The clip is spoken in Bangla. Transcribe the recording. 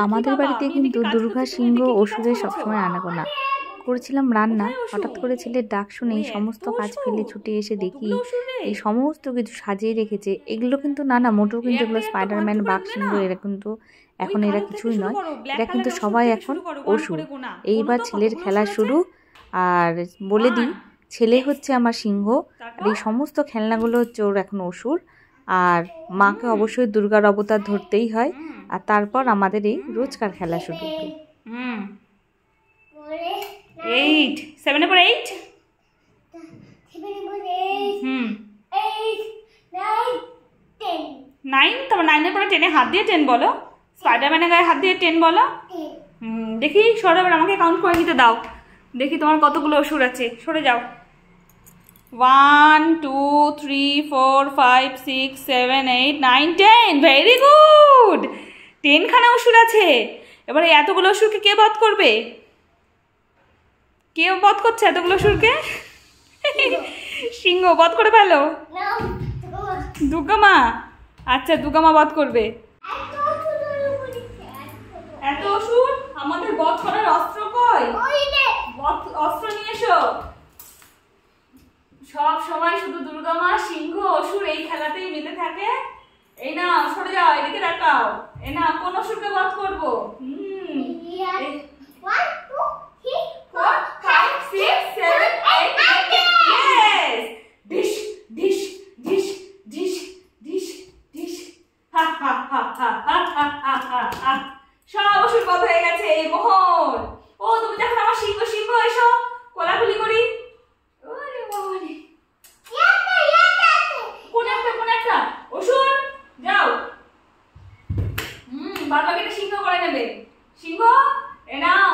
আমাদের বাড়িতে কিন্তু দুর্গা, সিংহ, অসুরের সবসময় আনাগোনা। করেছিলাম রান্না, হঠাৎ করে ছেলের ডাক শুনেই সমস্ত কাজ ফেলে ছুটে এসে দেখি এই সমস্ত কিছু সাজিয়ে রেখেছে। এগুলো কিন্তু না মোটেও কিন্তু এগুলো স্পাইডারম্যান, বাঘ, সিংহ এরা কিন্তু এখন এরা কিছুই নয়, এরা কিন্তু সবাই এখন অসুর। এইবার ছেলের খেলা শুরু। আর বলে দিই, ছেলে হচ্ছে আমার সিংহ, আর এই সমস্ত খেলনাগুলো হচ্ছে ওর এখন অসুর। আর মাকে অবশ্যই দুর্গার অবতার ধরতেই হয়। আর তারপর আমাদের এই রোজকার খেলা শুরু। 8 7 এর পর 8 9 তারপর 9 এর পরে 10 এ হাত দিয়ে 10 বলো। স্পাইডারম্যানের গায়ে হাত দিয়ে 10 বলো। দেখি সরে, এবার আমাকে কাউন্ট করে নিতে দাও, দেখি তোমার কতগুলো অসুর আছে। সরে যাও। 1 2 3 4 5 6 7 8 9 10। ভেরি গুড, 10 খানা অসুর আছে। এবারে এতগুলো অসুরকে কে বধ করবে? কে বধ করছে এতগুলো অসুরকে? সিংহ বধ করে ফেলো। দুর্গা মা, আচ্ছা দুর্গা মা বধ করবে। এত অসুর, আমাদের বধ করার অস্ত্র কই? অস্ত্র নিয়ে এসো। সব সময় শুধু দুর্গা মা, সিংহ, অসুর এই খেলাতেই মেতে থাকে। এই না, সরে যাও, এদিকে দেখাও। এই না, কোন অসুরকে বধ করবো? 1 2 3 4 5 6 7 8 9 10। ডিশ ডিশ ডিশ ডিশ ডিশ ডিশ। হা হা হা হা হা হা হা হা। সব অসুর বধ হয়ে গেছে। এই মোহন, ও তুমি দেখো আমার সিংহ, সিংহ এসো কোলাকুলি করি। ওরে বাবারে, কোন একটা অসুর যাও। বাদ বাকিটা সিংহ করে নেবে। সিংহ এ নাও।